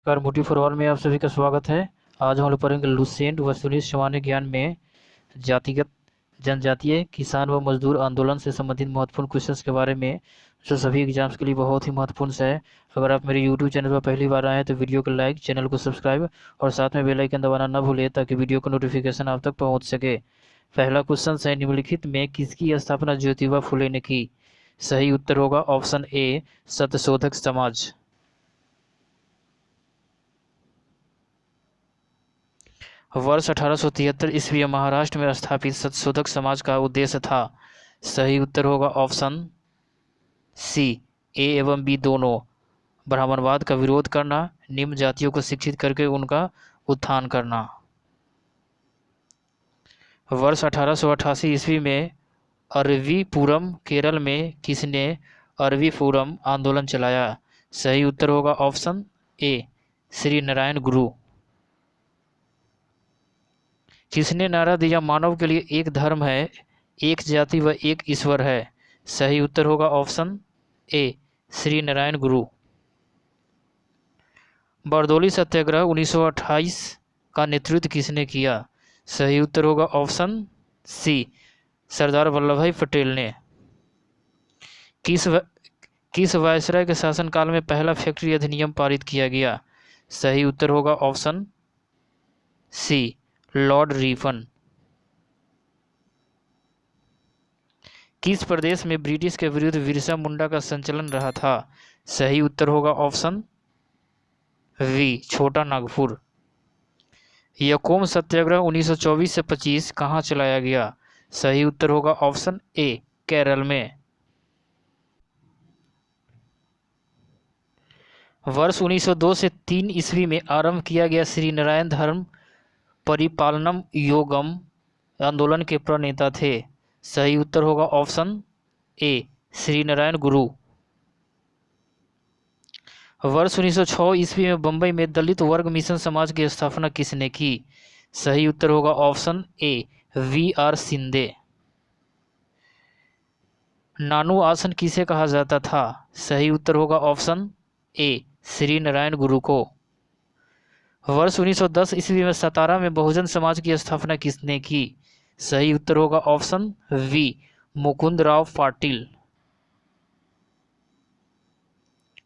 नमस्कार, motive for all में आप सभी का स्वागत है। आज हम लोग पढ़ेंगे लुसेंट व सुनील सामान्य ज्ञान में जातिगत जनजातीय किसान व मजदूर आंदोलन से संबंधित महत्वपूर्ण क्वेश्चंस के बारे में, जो सभी एग्जाम्स के लिए बहुत ही महत्वपूर्ण है। अगर आप मेरे यूट्यूब चैनल पर पहली बार आए हैं तो वीडियो को लाइक, चैनल को सब्सक्राइब और साथ में बेल आइकन दबाना न भूलें ताकि वीडियो का नोटिफिकेशन आप तक पहुँच सके। पहला क्वेश्चन है, निम्नलिखित में किसकी स्थापना ज्योतिबा फुले ने की? सही उत्तर होगा ऑप्शन ए, सत्यशोधक समाज। वर्ष 1873 ईस्वी में महाराष्ट्र में स्थापित सत्यशोधक समाज का उद्देश्य था। सही उत्तर होगा ऑप्शन सी, ए एवं बी दोनों। ब्राह्मणवाद का विरोध करना, निम्न जातियों को शिक्षित करके उनका उत्थान करना। वर्ष 1888 ईस्वी में अरवीपुरम केरल में किसने अरवीपुरम आंदोलन चलाया? सही उत्तर होगा ऑप्शन ए, श्री नारायण गुरु। किसने नारा दिया, मानव के लिए एक धर्म है, एक जाति व एक ईश्वर है? सही उत्तर होगा ऑप्शन ए, श्री नारायण गुरु। बारदोली सत्याग्रह 1928 का नेतृत्व किसने किया? सही उत्तर होगा ऑप्शन सी, सरदार वल्लभ भाई पटेल ने। किस वायसराय के शासनकाल में पहला फैक्ट्री अधिनियम पारित किया गया? सही उत्तर होगा ऑप्शन सी, लॉर्ड रिपन। किस प्रदेश में ब्रिटिश के विरुद्ध बिरसा मुंडा का संचलन रहा था? सही उत्तर होगा ऑप्शन वी, छोटा नागपुर। यकोम सत्याग्रह 1924 से 25 कहाँ चलाया गया? सही उत्तर होगा ऑप्शन ए, केरल में। वर्ष 1902 से 3 ईस्वी में आरंभ किया गया श्री नारायण धर्म परिपालनम योगम आंदोलन के प्रणेता थे? सही उत्तर होगा ऑप्शन ए, श्री नारायण गुरु। वर्ष 1906 ईस्वी में बंबई में दलित वर्ग मिशन समाज की स्थापना किसने की? सही उत्तर होगा option A, we R Shinde. नानू आसन किसे कहा जाता था? सही उत्तर होगा ऑप्शन ए, श्री नारायण गुरु को। वर्ष 1910 ईस्वी में सतारा में बहुजन समाज की स्थापना किसने की? सही उत्तर होगा ऑप्शन वी, मुकुंद राव पाटिल।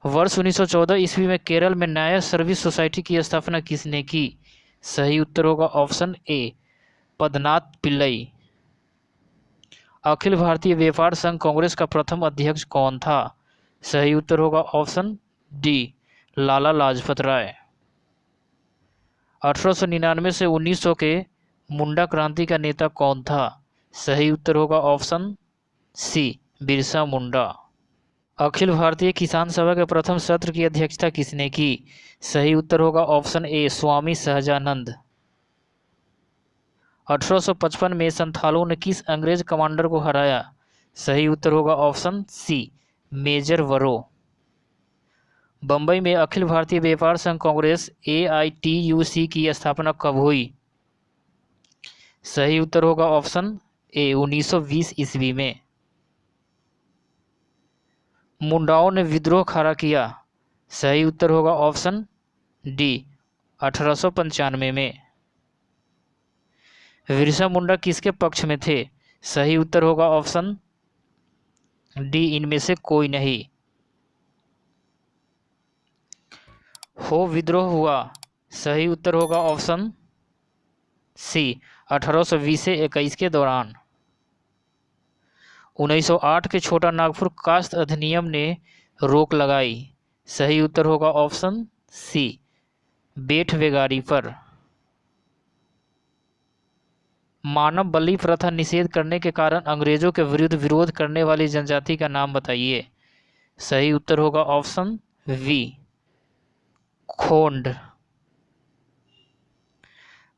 वर्ष 1914 ईस्वी में केरल में न्याय सर्विस सोसाइटी की स्थापना किसने की? सही उत्तर होगा ऑप्शन ए, पद्मनाथ पिल्लई। अखिल भारतीय व्यापार संघ कांग्रेस का प्रथम अध्यक्ष कौन था? सही उत्तर होगा ऑप्शन डी, लाला लाजपत राय। 1899 से 1900 के मुंडा क्रांति का नेता कौन था? सही उत्तर होगा ऑप्शन सी, बिरसा मुंडा। अखिल भारतीय किसान सभा के प्रथम सत्र की अध्यक्षता किसने की? सही उत्तर होगा ऑप्शन ए, स्वामी सहजानंद। 1855 में संथालों ने किस अंग्रेज कमांडर को हराया? सही उत्तर होगा ऑप्शन सी, मेजर वरो। बंबई में अखिल भारतीय व्यापार संघ कांग्रेस AITUC की स्थापना कब हुई? सही उत्तर होगा ऑप्शन ए, 1920 ईस्वी में। मुंडाओं ने विद्रोह खड़ा किया? सही उत्तर होगा ऑप्शन डी, 1895 में। बिरसा मुंडा किसके पक्ष में थे? सही उत्तर होगा ऑप्शन डी, इनमें से कोई नहीं। हो विद्रोह हुआ? सही उत्तर होगा ऑप्शन सी, 1820 से 21 के दौरान। 1908 के छोटा नागपुर कास्ट अधिनियम ने रोक लगाई? सही उत्तर होगा ऑप्शन सी, बेट बेगारी पर। मानव बलि प्रथा निषेध करने के कारण अंग्रेजों के विरुद्ध विरोध करने वाली जनजाति का नाम बताइए? सही उत्तर होगा ऑप्शन वी, खोंड।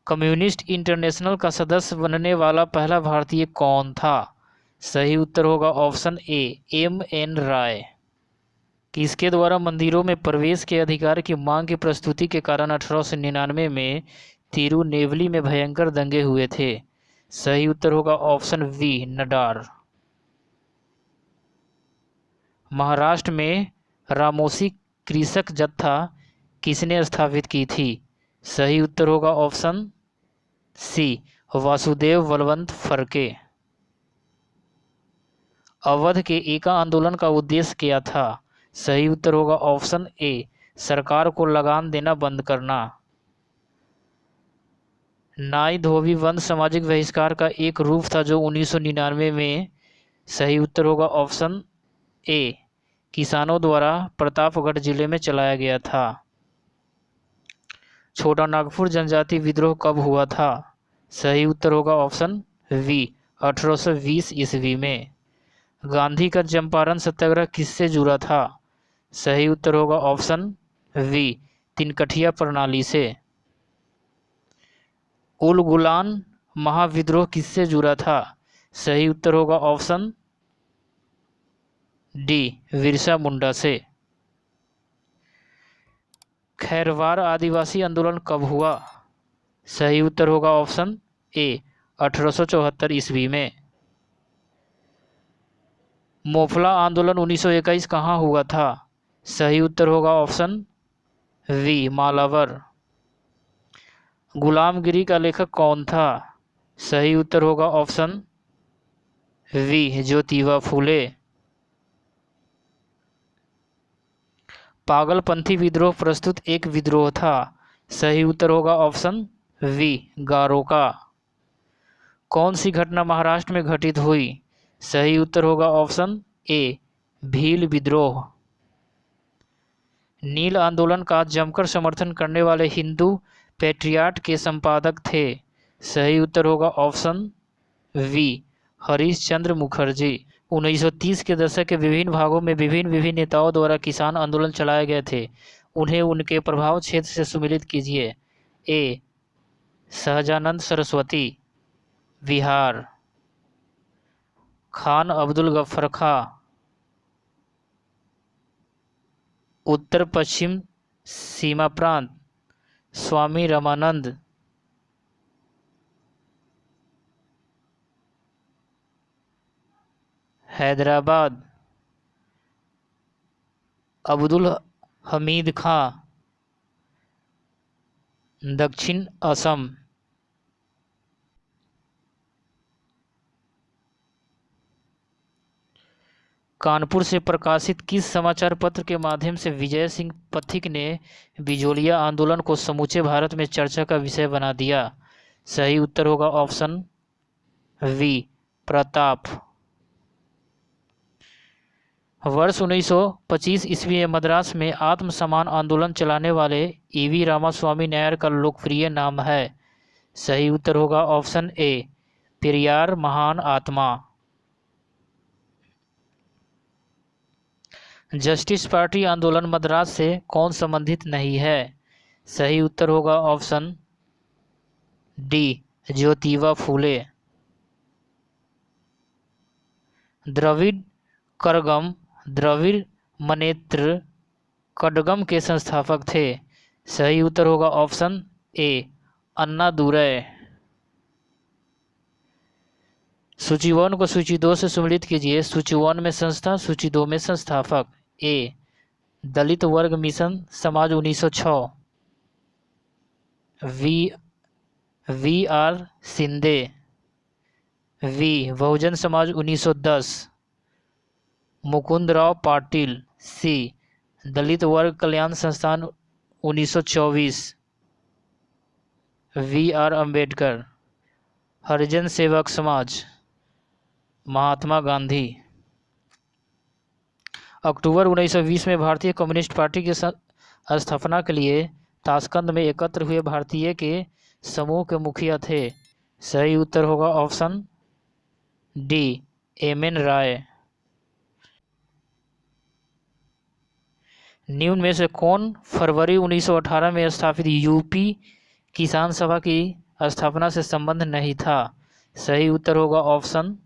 कम्युनिस्ट इंटरनेशनल का सदस्य बनने वाला पहला भारतीय कौन था? सही उत्तर होगा ऑप्शन ए, MN राय। किसके द्वारा मंदिरों में प्रवेश के अधिकार की मांग की प्रस्तुति के कारण 1899 में तिरुनेवली में भयंकर दंगे हुए थे? सही उत्तर होगा ऑप्शन वी, नडार। महाराष्ट्र में रामोसी कृषक जत्था किसने स्थापित की थी? सही उत्तर होगा ऑप्शन सी, वासुदेव बलवंत फड़के। अवध के एका आंदोलन का उद्देश्य क्या था? सही उत्तर होगा ऑप्शन ए, सरकार को लगान देना बंद करना। नाई धोबी बंद सामाजिक बहिष्कार का एक रूप था जो 1999 में। सही उत्तर होगा ऑप्शन ए, किसानों द्वारा प्रतापगढ़ जिले में चलाया गया था। छोटा नागपुर जनजाति विद्रोह कब हुआ था? सही उत्तर होगा ऑप्शन बी, 1820 ईस्वी में। गांधी का चंपारण सत्याग्रह किससे जुड़ा था? सही उत्तर होगा ऑप्शन बी, तिनकठिया प्रणाली से। उल गुलान महाविद्रोह किससे जुड़ा था? सही उत्तर होगा ऑप्शन डी, बिरसा मुंडा से। खैरवार आदिवासी आंदोलन कब हुआ? सही उत्तर होगा ऑप्शन ए, 1874 ईस्वी में। मोफला आंदोलन 1921 कहाँ हुआ था? सही उत्तर होगा ऑप्शन वी, मालावर। गुलामगिरी का लेखक कौन था? सही उत्तर होगा ऑप्शन वी, ज्योतिबा फूले। पागलपंथी विद्रोह प्रस्तुत एक विद्रोह था। सही उत्तर होगा ऑप्शन वी, गारो का। कौन सी घटना महाराष्ट्र में घटित हुई? सही उत्तर होगा ऑप्शन ए, भील विद्रोह। नील आंदोलन का जमकर समर्थन करने वाले हिंदू पैट्रियाट के संपादक थे। सही उत्तर होगा ऑप्शन वी, हरीश चंद्र मुखर्जी। 1930 के दशक के विभिन्न भागों में विभिन्न नेताओं द्वारा किसान आंदोलन चलाए गए थे। उन्हें उनके प्रभाव क्षेत्र से सुमेलित कीजिए। ए, सहजानंद सरस्वती, बिहार। खान अब्दुल गफ्फर खां, उत्तर पश्चिम सीमा प्रांत। स्वामी रामानंद, हैदराबाद। अब्दुल हमीद खां, दक्षिण असम। कानपुर से प्रकाशित किस समाचार पत्र के माध्यम से विजय सिंह पथिक ने बिजोलिया आंदोलन को समूचे भारत में चर्चा का विषय बना दिया? सही उत्तर होगा ऑप्शन वी, प्रताप। वर्ष 1925 ईस्वी में मद्रास में आत्मसम्मान आंदोलन चलाने वाले ईवी रामास्वामी नायर का लोकप्रिय नाम है। सही उत्तर होगा ऑप्शन ए, पेरियार महान आत्मा। जस्टिस पार्टी आंदोलन मद्रास से कौन संबंधित नहीं है? सही उत्तर होगा ऑप्शन डी, ज्योतिबा फूले। द्रविड़ करगम द्रविड़ मनेत्र कड़गम के संस्थापक थे। सही उत्तर होगा ऑप्शन ए, अन्ना दुरै। सूची 1 को सूची 2 से सम्मिलित कीजिए। सूची 1 में संस्था, सूची 2 में संस्थापक। ए, दलित वर्ग मिशन समाज 1906, we R Shinde. We, Bahujan Samaj 1910, Mukundrao Patil. सी, दलित वर्ग कल्याण संस्थान 1924, वी आर अम्बेडकर। हरिजन सेवक समाज, महात्मा गांधी। अक्टूबर 1920 में भारतीय कम्युनिस्ट पार्टी की स्थापना के लिए ताशकंद में एकत्र हुए भारतीय के समूह के मुखिया थे। सही उत्तर होगा ऑप्शन डी, एम.एन. राय। निम्न में से कौन फरवरी 1918 में स्थापित यूपी किसान सभा की स्थापना से संबंध नहीं था? सही उत्तर होगा ऑप्शन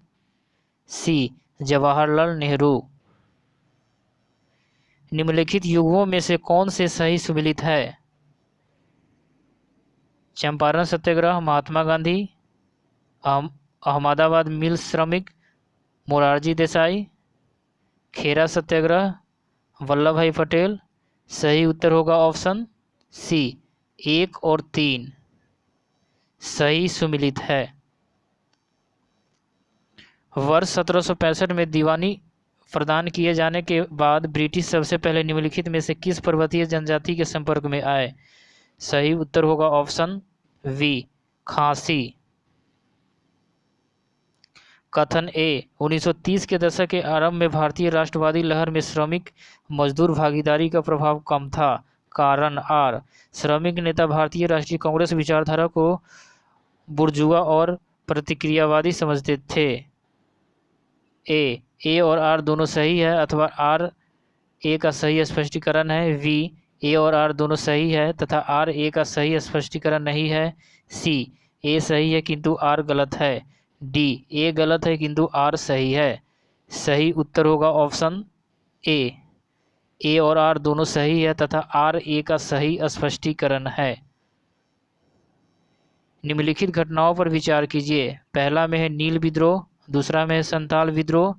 सी, जवाहरलाल नेहरू। निम्नलिखित युगों में से कौन से सही सुमेलित है? चंपारण सत्याग्रह, महात्मा गांधी, अहमदाबाद मिल श्रमिक, मोरारजी देसाई, खेरा सत्याग्रह, वल्लभ भाई पटेल। सही उत्तर होगा ऑप्शन सी 1 और 3 सही सुमिलित है। वर्ष 1765 में दीवानी प्रदान किए जाने के बाद ब्रिटिश सबसे पहले निम्नलिखित में से किस पर्वतीय जनजाति के संपर्क में आए? सही उत्तर होगा ऑप्शन वी खासी। कथन ए 1930 के दशक के आरंभ में भारतीय राष्ट्रवादी लहर में श्रमिक मजदूर भागीदारी का प्रभाव कम था। कारण आर श्रमिक नेता भारतीय राष्ट्रीय कांग्रेस विचारधारा को बुर्जुआ और प्रतिक्रियावादी समझते थे। ए और आर दोनों सही है अथवा आर ए का सही स्पष्टीकरण है। वी ए और आर दोनों सही है तथा आर ए का सही स्पष्टीकरण नहीं है। सी ए सही है किंतु आर गलत है। डी ए गलत है किंतु आर सही है। सही उत्तर होगा ऑप्शन ए और आर दोनों सही है तथा आर ए का सही स्पष्टीकरण है। निम्नलिखित घटनाओं पर विचार कीजिए। पहला में है नील विद्रोह, दूसरा में है संताल विद्रोह,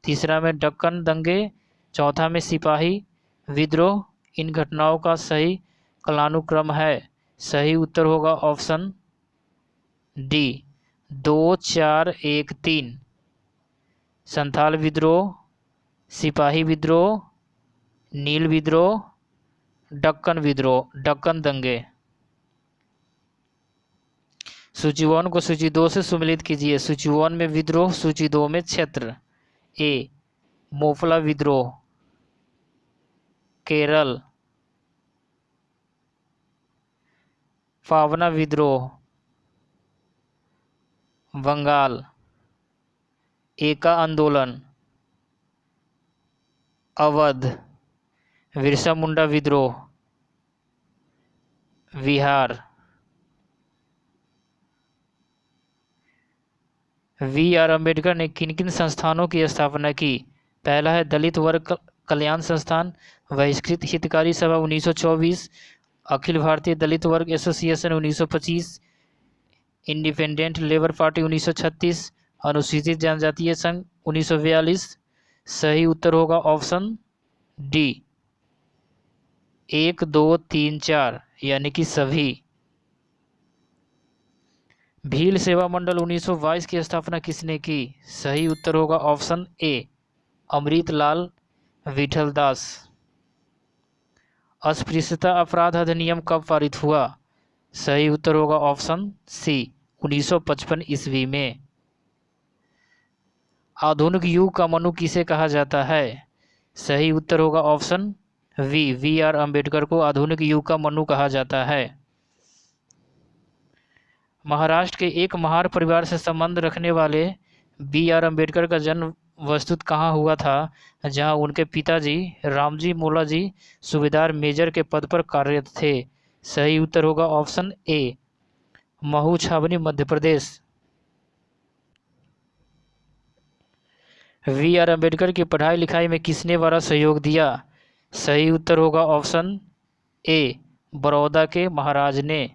तीसरा में दक्कन दंगे, चौथा में सिपाही विद्रोह। इन घटनाओं का सही कालानुक्रम है। सही उत्तर होगा ऑप्शन डी 2, 4, 1, 3। संथाल विद्रोह, सिपाही विद्रोह, नील विद्रोह, दक्कन विद्रोह, दक्कन दंगे। सूची 1 को सूची 2 से सुमिलित कीजिए। सूची 1 में विद्रोह, सूची 2 में क्षेत्र। ए मोफला विद्रोह केरल, पावना विद्रोह बंगाल, एका आंदोलन अवध, बिरसा मुंडा विद्रोह बिहार। वी आर अम्बेडकर ने किन किन संस्थानों की स्थापना की? पहला है दलित वर्ग कल्याण संस्थान, बहिष्कृत हितकारी सभा 1924, अखिल भारतीय दलित वर्ग एसोसिएशन 1925, इंडिपेंडेंट लेबर पार्टी 1936, अनुसूचित जनजातीय संघ 1942। सही उत्तर होगा ऑप्शन डी 1, 2, 3, 4 यानी कि सभी। भील सेवा मंडल 1922 की स्थापना किसने की? सही उत्तर होगा ऑप्शन ए अमृतलाल विठलदास। अस्पृश्यता अपराध अधिनियम कब पारित हुआ? सही उत्तर होगा ऑप्शन सी 1955 ईस्वी में। आधुनिक युग का मनु किसे कहा जाता है? सही उत्तर होगा ऑप्शन वी आर अम्बेडकर को आधुनिक युग का मनु कहा जाता है। महाराष्ट्र के एक महार परिवार से संबंध रखने वाले बी आर अम्बेडकर का जन्म वस्तुत कहाँ हुआ था? जहां उनके पिताजी रामजी मोलाजी सूबेदार मेजर के पद पर कार्यरत थे। सही उत्तर होगा ऑप्शन ए महू छावनी मध्य प्रदेश। वी आर अम्बेडकर की पढ़ाई लिखाई में किसने बड़ा सहयोग दिया? सही उत्तर होगा ऑप्शन ए बड़ौदा के महाराज ने।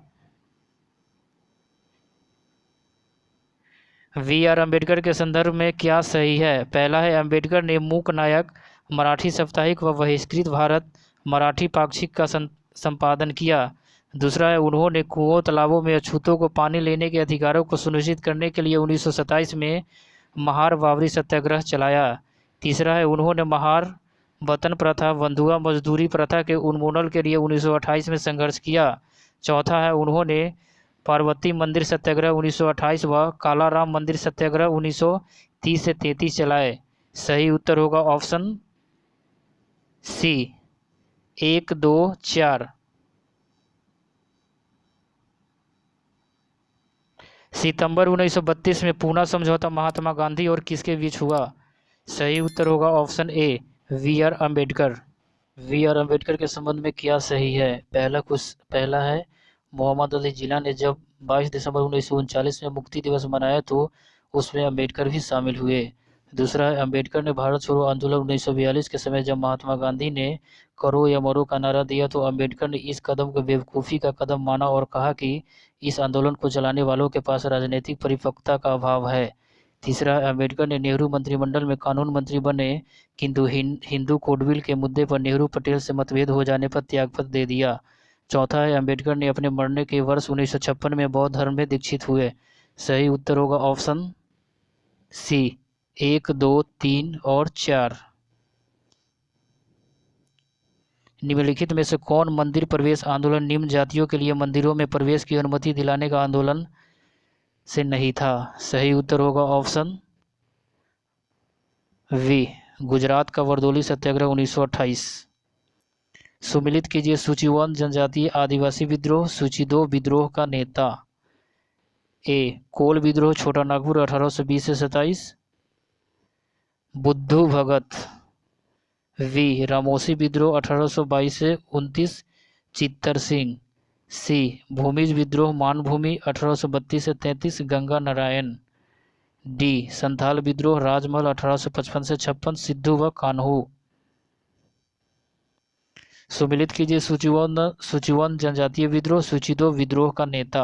वी आर अम्बेडकर के संदर्भ में क्या सही है? पहला है अम्बेडकर ने मूक नायक, मराठी साप्ताहिक व बहिष्कृत भारत मराठी पाक्षिक का संपादन किया। दूसरा है उन्होंने कुओं तालाबों में अछूतों को पानी लेने के अधिकारों को सुनिश्चित करने के लिए 1927 में महार बावरी सत्याग्रह चलाया। तीसरा है उन्होंने महार वतन प्रथा बंधुआ मजदूरी प्रथा के उन्मूलन के लिए 1928 में संघर्ष किया। चौथा है उन्होंने पार्वती मंदिर सत्याग्रह 1928 व कालाराम मंदिर सत्याग्रह 1930 से 33 चलाए। सही उत्तर होगा ऑप्शन सी 1, 2, 4। सितंबर 1932 में पूना समझौता महात्मा गांधी और किसके बीच हुआ? सही उत्तर होगा option A we R Ambedkar. B R Ambedkar के संबंध में क्या सही है? पहला है मोहम्मद अली जिन्ना ने जब 22 दिसंबर 1939 में मुक्ति दिवस मनाया तो उसमें अम्बेडकर भी शामिल हुए। दूसरा है अम्बेडकर ने भारत छोड़ो आंदोलन 1942 के समय जब महात्मा गांधी ने करो या मरो का नारा दिया तो अम्बेडकर ने इस कदम को बेवकूफ़ी का कदम माना और कहा कि इस आंदोलन को चलाने वालों के पास राजनीतिक परिपक्वता का अभाव है। तीसरा है अम्बेडकर ने नेहरू मंत्रिमंडल में कानून मंत्री बने किंतु हिंदू कोड बिल के मुद्दे पर नेहरू पटेल से मतभेद हो जाने पर त्यागपत्र दे दिया। चौथा है अंबेडकर ने अपने मरने के वर्ष 1956 में बौद्ध धर्म में दीक्षित हुए। सही उत्तर होगा ऑप्शन सी 1, 2, 3 और 4। निम्नलिखित में से कौन मंदिर प्रवेश आंदोलन निम्न जातियों के लिए मंदिरों में प्रवेश की अनुमति दिलाने का आंदोलन से नहीं था? सही उत्तर होगा ऑप्शन वी गुजरात का वर्दोली सत्याग्रह 1928। सुमिलित कीजिए सूची 1 जनजातीय आदिवासी विद्रोह, सूची 2 विद्रोह का नेता। ए कोल विद्रोह छोटा नागपुर 1820 से 27, बुद्धू भगत। वी रामोसी विद्रोह 1822 से 29, चित्तर सिंह। सी भूमिज विद्रोह मानभूमि 1832 से 33, गंगा नारायण। डी संथाल विद्रोह राजमहल 1855 से 56, सिद्धू व कान्हू। सुमिलित कीजिए सूची 1 जनजातीय विद्रोह, सूची 2 विद्रोह का नेता।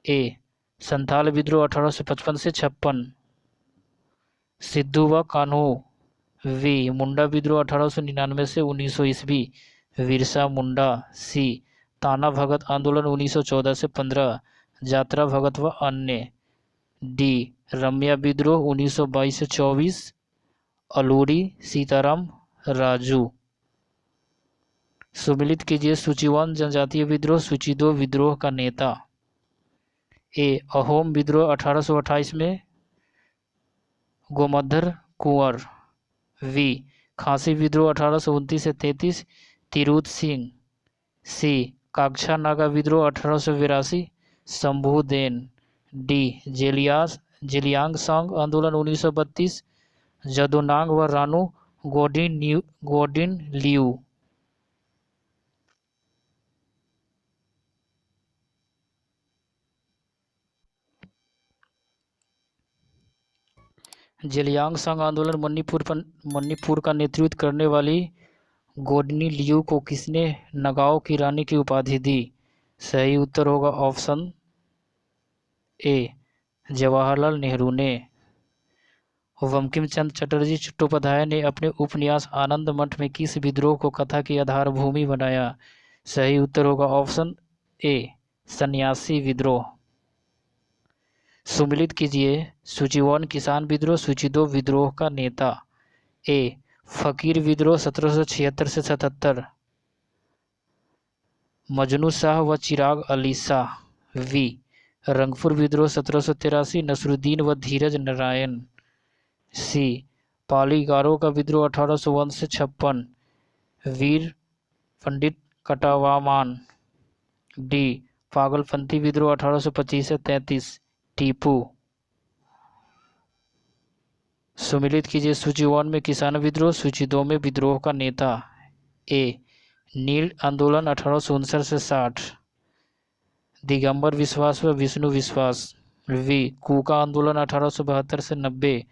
ए संथाल विद्रोह 1855 से 56, सिद्धू व कान्हू। वी मुंडा विद्रोह 1899 से 1900 ईस्वी, बिरसा मुंडा। सी ताना भगत आंदोलन 1914 से 15, जात्रा भगत व अन्य। डी रम्या विद्रोह 1922 से 24, अलूरी सीताराम राजू। सुमिलित कीजिए सूची 1 जनजातीय विद्रोह, सूची 2 विद्रोह का नेता। ए अहोम विद्रोह 1828 में गोमधर कुंवर। वी खासी विद्रोह 1829 से 33, तिरुत सिंह। सी कागछा नागा विद्रोह 1882, शंभुदेन। डी जेलियांग सांग आंदोलन 1932, जदोनांग व रानू गोडिन लियू। जेलियांग सांग आंदोलन मणिपुर का नेतृत्व करने वाली गोडनी लियू को किसने नगाओं की रानी की उपाधि दी? सही उत्तर होगा ऑप्शन ए जवाहरलाल नेहरू ने। बंकिम चंद्र चटर्जी चट्टोपाध्याय ने अपने उपन्यास आनंद मठ में किस विद्रोह को कथा की आधारभूमि बनाया? सही उत्तर होगा ऑप्शन ए सन्यासी विद्रोह। सुमिलित कीजिए सूची 1 किसान विद्रोह, सूची 2 विद्रोह का नेता। ए फकीर विद्रोह 1776 से 77, मजनू शाह व चिराग अली शाह। वी रंगपुर विद्रोह 1783, नसरुद्दीन व धीरज नारायण। सी पाली गारो का विद्रोह 1801 से 56, वीर पंडित कटावामान। डी पागलपंथी विद्रोह 1825 से 33, टीपू। सुमिलित कीजिए सूची 1 में किसान विद्रोह, सूची 2 में विद्रोह का नेता। ए नील आंदोलन 1859 से 60, दिगंबर विश्वास व विष्णु विश्वास। वी कूका आंदोलन 1872 से 90,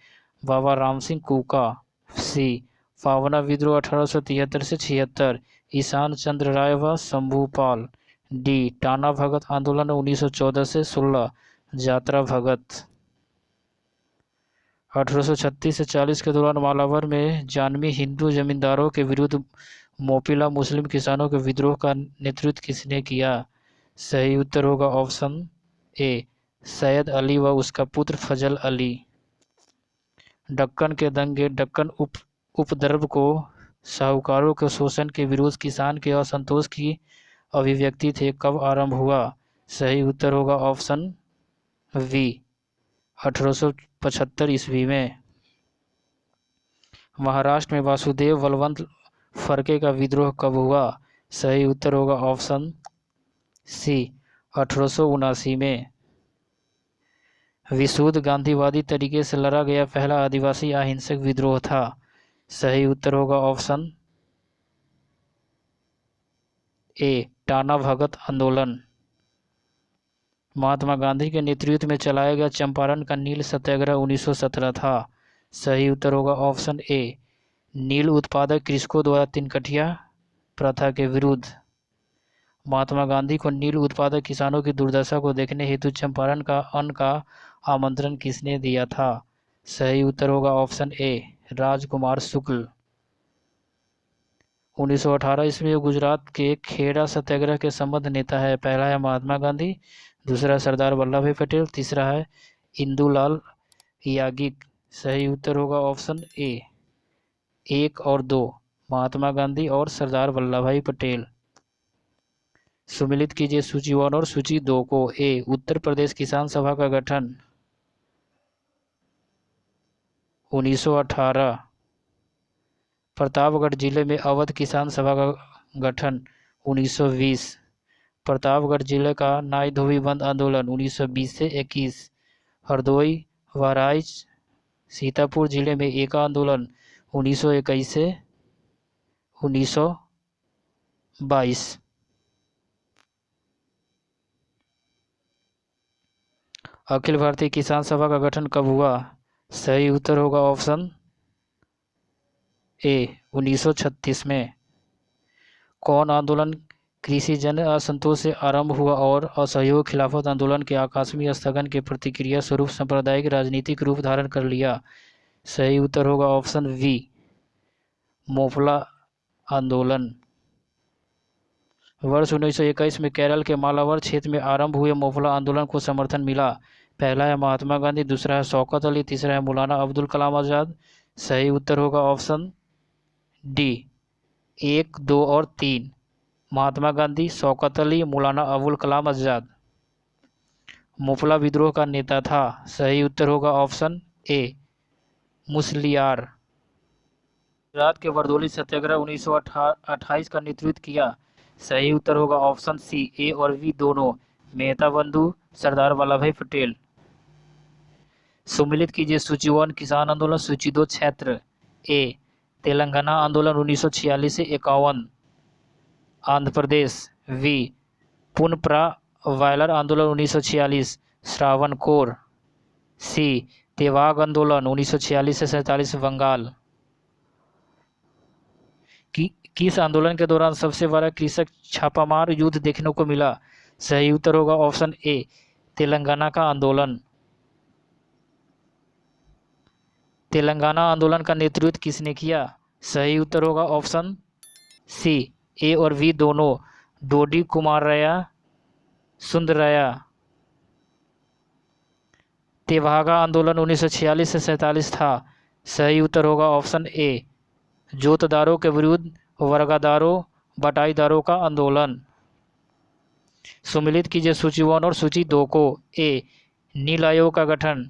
बाबा राम सिंह कूका। सी पावना विद्रोह 1873 से 76, ईशान चंद्र राय व शंभूपाल। डी टाना भगत आंदोलन 1914 से 16, जात्रा भगत। 1836 से 40 के दौरान मालाबार में जानवी हिंदू जमींदारों के विरुद्ध मोपिला मुस्लिम किसानों के विद्रोह का नेतृत्व किसने किया? सही उत्तर होगा ऑप्शन ए सैयद अली व उसका पुत्र फजल अली। दक्कन के दंगे दक्कन उपद्रव को साहूकारों के शोषण के विरुद्ध किसान के असंतोष की अभिव्यक्ति थे, कब आरंभ हुआ? सही उत्तर होगा ऑप्शन वी 1875 ईस्वी में। महाराष्ट्र में वासुदेव बलवंत फरके का विद्रोह कब हुआ? सही उत्तर होगा ऑप्शन सी 1879 में। विशुद्ध गांधीवादी तरीके से लड़ा गया पहला आदिवासी अहिंसक विद्रोह था। सही उत्तर होगा ऑप्शन ए टाना भगत आंदोलन। महात्मा गांधी के नेतृत्व में चलाया गया चंपारण का नील सत्याग्रह 1917 था। सही उत्तर होगा ऑप्शन ए नील उत्पादक कृषकों द्वारा तिनकठिया प्रथा के विरुद्ध। महात्मा गांधी को नील उत्पादक किसानों की दुर्दशा को देखने हेतु चंपारण का अन्न का आमंत्रण किसने दिया था? सही उत्तर होगा ऑप्शन ए राजकुमार शुक्ल। 1918 ईस्वी में गुजरात के खेड़ा सत्याग्रह के संबद्ध नेता है। पहला है महात्मा गांधी, दूसरा है सरदार वल्लभ भाई पटेल, तीसरा है इंदुलाल याज्ञिक। सही उत्तर होगा ऑप्शन ए 1 और 2, महात्मा गांधी और सरदार वल्लभ भाई पटेल। सुमिलित कीजिए सूची 1 और सूची 2 को। ए उत्तर प्रदेश किसान सभा का गठन 1918। प्रतापगढ़ जिले में अवध किसान सभा का गठन 1920। प्रतापगढ़ जिले का नाई धोबी बंद आंदोलन 1920 से 21। हरदोई बहराइच सीतापुर जिले में एका आंदोलन 1921 से 1922। अखिल भारतीय किसान सभा का गठन कब हुआ? सही उत्तर होगा ऑप्शन ए 1936 में। कौन आंदोलन कृषि जन असंतोष से आरंभ हुआ और असहयोग खिलाफत आंदोलन के आकस्मिक स्थगन के प्रतिक्रिया स्वरूप सांप्रदायिक राजनीतिक रूप धारण कर लिया? सही उत्तर होगा ऑप्शन बी मोपला आंदोलन। वर्ष 1921 में केरल के मालाबार क्षेत्र में आरंभ हुए मोपला आंदोलन को समर्थन मिला। पहला है महात्मा गांधी, दूसरा है शौकत अली, तीसरा है मौलाना अब्दुल कलाम आज़ाद। सही उत्तर होगा ऑप्शन डी 1, 2 और 3, महात्मा गांधी, शौकत अली, मौलाना अबुल कलाम आज़ाद। मोपला विद्रोह का नेता था। सही उत्तर होगा ऑप्शन ए मुसलियार। गुजरात के बरदौली सत्याग्रह 1928 का नेतृत्व किया। सही उत्तर होगा ऑप्शन सी ए और बी दोनों, मेहता बंधु सरदार वल्लभ भाई पटेल। सुमिलित कीजिए सूची 1 किसान आंदोलन, सूची 2 क्षेत्र। ए तेलंगाना आंदोलन 1946 से 51, आंध्र प्रदेश। वी पुनप्रा वायलर आंदोलन 1946, श्रावणकोर। सी तेवाग आंदोलन 1946 से 47, बंगाल। किस आंदोलन के दौरान सबसे बड़ा कृषक छापामार युद्ध देखने को मिला? सही उत्तर होगा ऑप्शन ए तेलंगाना का आंदोलन। तेलंगाना आंदोलन का नेतृत्व किसने किया? सही उत्तर होगा ऑप्शन सी ए और बी दोनों, डोडी कुमारैया सुंदरैया। तेभागा आंदोलन 1946 से 47 था। सही उत्तर होगा ऑप्शन ए जोतदारों के विरुद्ध वर्गादारों बटाईदारों का आंदोलन। सुमिलित कीजिए सूची 1 और सूची 2 को। ए नील आयोग का गठन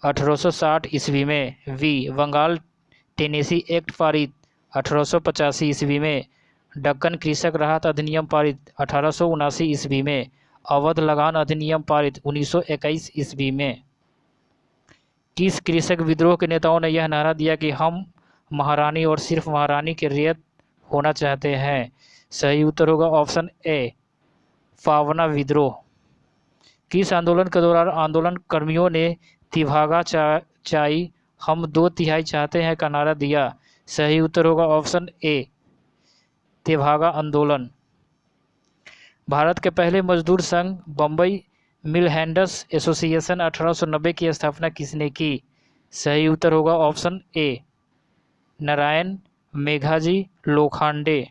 1860 ईस्वी में। वी बंगाल टेनेसी एक्ट पारित 1885 ईस्वी में। दक्कन कृषक राहत अधिनियम पारित 1879 ईस्वी में। अवध लगान अधिनियम पारित 1921 ईस्वी में। किस कृषक विद्रोह के नेताओं ने यह नारा दिया कि हम महारानी और सिर्फ महारानी के रियायत होना चाहते हैं? सही उत्तर होगा ऑप्शन ए पावना विद्रोह। किस आंदोलन के दौरान आंदोलन कर्मियों ने तिभागा चाई हम 2/3 चाहते हैं का नारा दिया? सही उत्तर होगा ऑप्शन ए तेभागा आंदोलन। भारत के पहले मजदूर संघ बम्बई मिल हैंडस एसोसिएशन 1890 की स्थापना किसने की? सही उत्तर होगा ऑप्शन ए नारायण मेघाजी लोखंडे।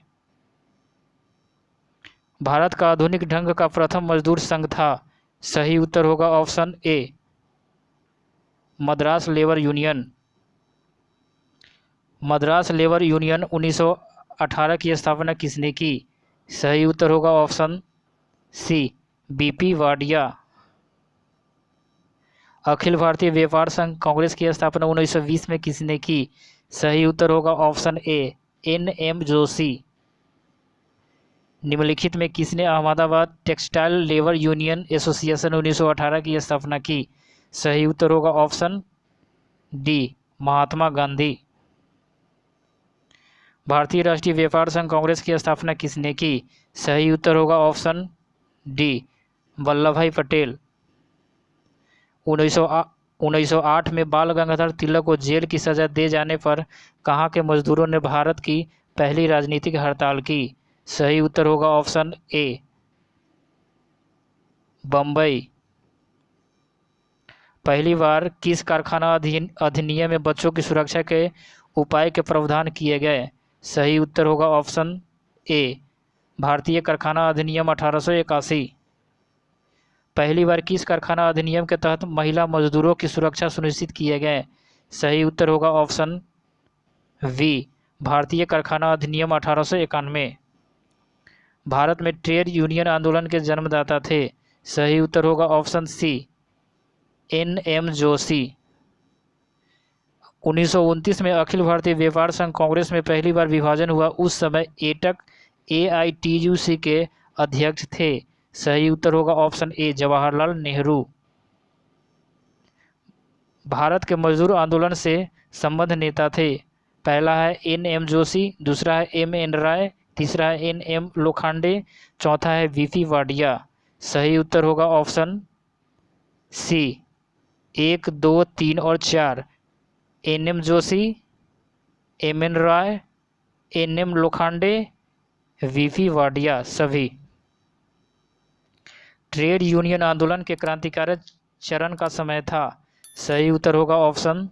भारत का आधुनिक ढंग का प्रथम मजदूर संघ था। सही उत्तर होगा ऑप्शन ए Madras labour union. Madras labour union 1918 की स्थापना किसने की? सही उत्तर होगा option C BP Wadia. Akhil Bharatiya व्यापार संघ कांग्रेस की स्थापना 1920 में किसने की? सही उत्तर होगा ऑप्शन ए एन.एम. जोशी। निम्नलिखित में किसने Ahmedabad textile labour union association 1918 की स्थापना की? सही उत्तर होगा ऑप्शन डी महात्मा गांधी। भारतीय राष्ट्रीय व्यापार संघ कांग्रेस की स्थापना किसने की? सही उत्तर होगा ऑप्शन डी वल्लभ भाई पटेल। 1908 में बाल गंगाधर तिलक को जेल की सजा दे जाने पर कहाँ के मजदूरों ने भारत की पहली राजनीतिक हड़ताल की? सही उत्तर होगा ऑप्शन ए बम्बई। पहली बार किस कारखाना अधिनियम में बच्चों की सुरक्षा के उपाय के प्रावधान किए गए? सही उत्तर होगा ऑप्शन ए। भारतीय कारखाना अधिनियम 1881। पहली बार किस कारखाना अधिनियम के तहत महिला मजदूरों की सुरक्षा सुनिश्चित किए गए? सही उत्तर होगा ऑप्शन वी, भारतीय कारखाना अधिनियम 1891। भारत में ट्रेड यूनियन आंदोलन के जन्मदाता थे? सही उत्तर होगा ऑप्शन सी, एन.एम. जोशी। 1929 में अखिल भारतीय व्यापार संघ कांग्रेस में पहली बार विभाजन हुआ, उस समय एटक AITUC के अध्यक्ष थे? सही उत्तर होगा ऑप्शन ए, जवाहरलाल नेहरू। भारत के मजदूर आंदोलन से संबद्ध नेता थे? पहला है एन.एम. जोशी, दूसरा है M.N. राय, तीसरा है N.M. लोखंडे, चौथा है V.P. वाडिया। सही उत्तर होगा ऑप्शन सी, 1, 2, 3 और 4। N.M. जोशी, M.N. राय, N.M. लोखंडे, V.P. वाडिया सभी। ट्रेड यूनियन आंदोलन के क्रांतिकारी चरण का समय था? सही उत्तर होगा ऑप्शन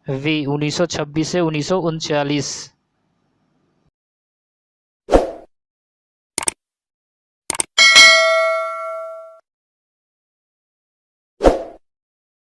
वी, 1926 से 1939।